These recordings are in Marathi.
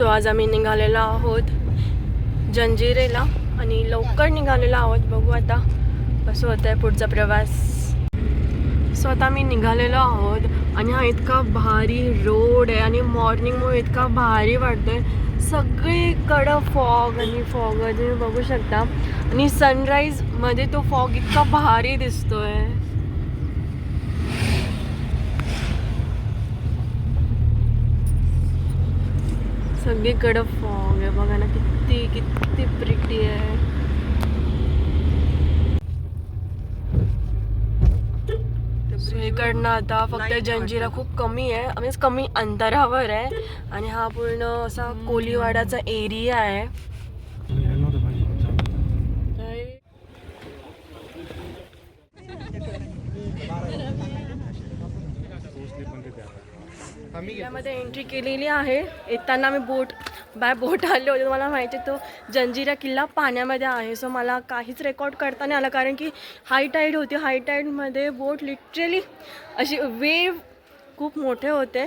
तो आज आम्ही निघालेलो आहोत जंजिरेला आणि लवकर निघालेलो आहोत. बघू आता कसं होतं आहे पुढचा प्रवास. सो आता आम्ही निघालेलो आहोत आणि हा इतका भारी रोड आहे आणि मॉर्निंगमुळे इतका भारी वाटतोय. सगळीकडं फॉग आणि फॉग आहे, तुम्ही बघू शकता. आणि सनराईजमध्ये तो फॉग इतका भारी दिसतोय. सगळीकडं फॉग आहे, बघा ना किती किती प्रिटी आहे. इकडनं आता फक्त जंजिरा खूप कमी आहे, मीन्स कमी अंतरावर आहे आणि हा पूर्ण असा कोलीवाडाचा एरिया आहे. यामध्ये एंट्री केलेली आहे. येताना आम्ही बाय बोट आले होते. तुम्हाला माहिती आहे तो जंजिरा किल्ला पाण्यामध्ये आहे. सो मला काहीच रेकॉर्ड करता नाही आलं कारण की हाय टाईड होती. हाय टाईडमध्ये बोट लिटरली अशी वेव खूप मोठे होते.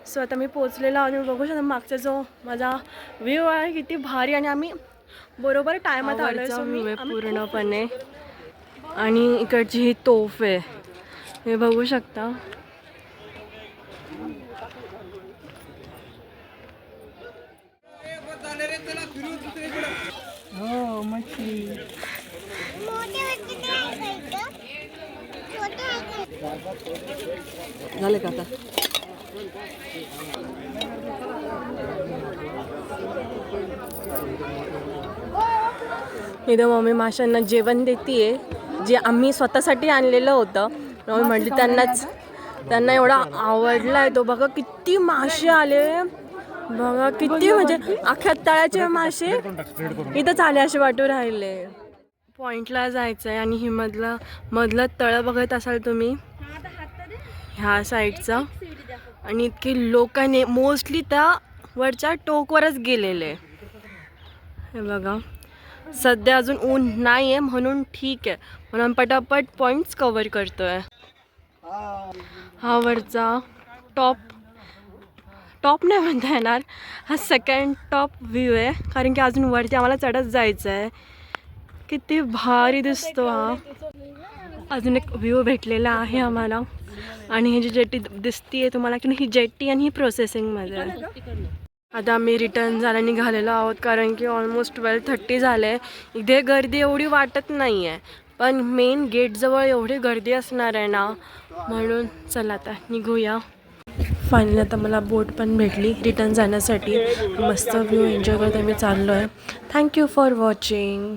सो आता मी पोचलेला आणि बघू शकता मागचा जो माझा व्ह्यू आहे किती भारी आणि आम्ही बरोबर टायमात आलो. सो मी पूर्णपणे आणि इकडची ही तोफ आहे हे बघू शकता. हो मच्छी झाले का आता. इथं मम्मी माशांना जेवण देतीये जे आम्ही स्वतःसाठी आणलेलं होतं. मम्मी म्हटली त्यांना एवढा आवडला आहे तो. बघा किती मासे आले, बघा किती म्हणजे अख्ख्या तळ्याचे मासे इथंच आले असे वाटू राहिले. पॉइंटला जायचं आहे आणि ही मधलं तळं बघत असाल तुम्ही ह्या साईडचं. आणि इतके लोकांनी मोस्टली त्या वरच्या टोकवरच गेलेले. हे बघा सध्या अजून ऊन नाही आहे म्हणून ठीक आहे, म्हणून पटापट पॉईंट्स कवर करतोय. हा वरचा टॉप नाही म्हणता येणार, हा सेकंड टॉप व्ह्यू आहे कारण की अजून वरती आम्हाला चढत जायचं आहे. किती भारी दिसतो हा. अजून एक व्ह्यू भेटलेला आहे आम्हाला आणि ही जी जेट्टी दिसतीये तुम्हाला की ही जेट्टी आणि ही प्रोसेसिंगमध्ये आहे. आता आम्ही रिटर्न जायला निघालेलो आहोत कारण की ऑलमोस्ट 12:30 झाले. इथे गर्दी एवढी वाटत नाही आहे पण मेन गेटजवळ एवढी गर्दी असणार आहे ना, म्हणून चला आता निघूया. फायनली आता मला बोट पण भेटली रिटर्न जाण्यासाठी. मस्त व्ह्यू एन्जॉय करत आम्ही चाललो आहे. Thank you for watching.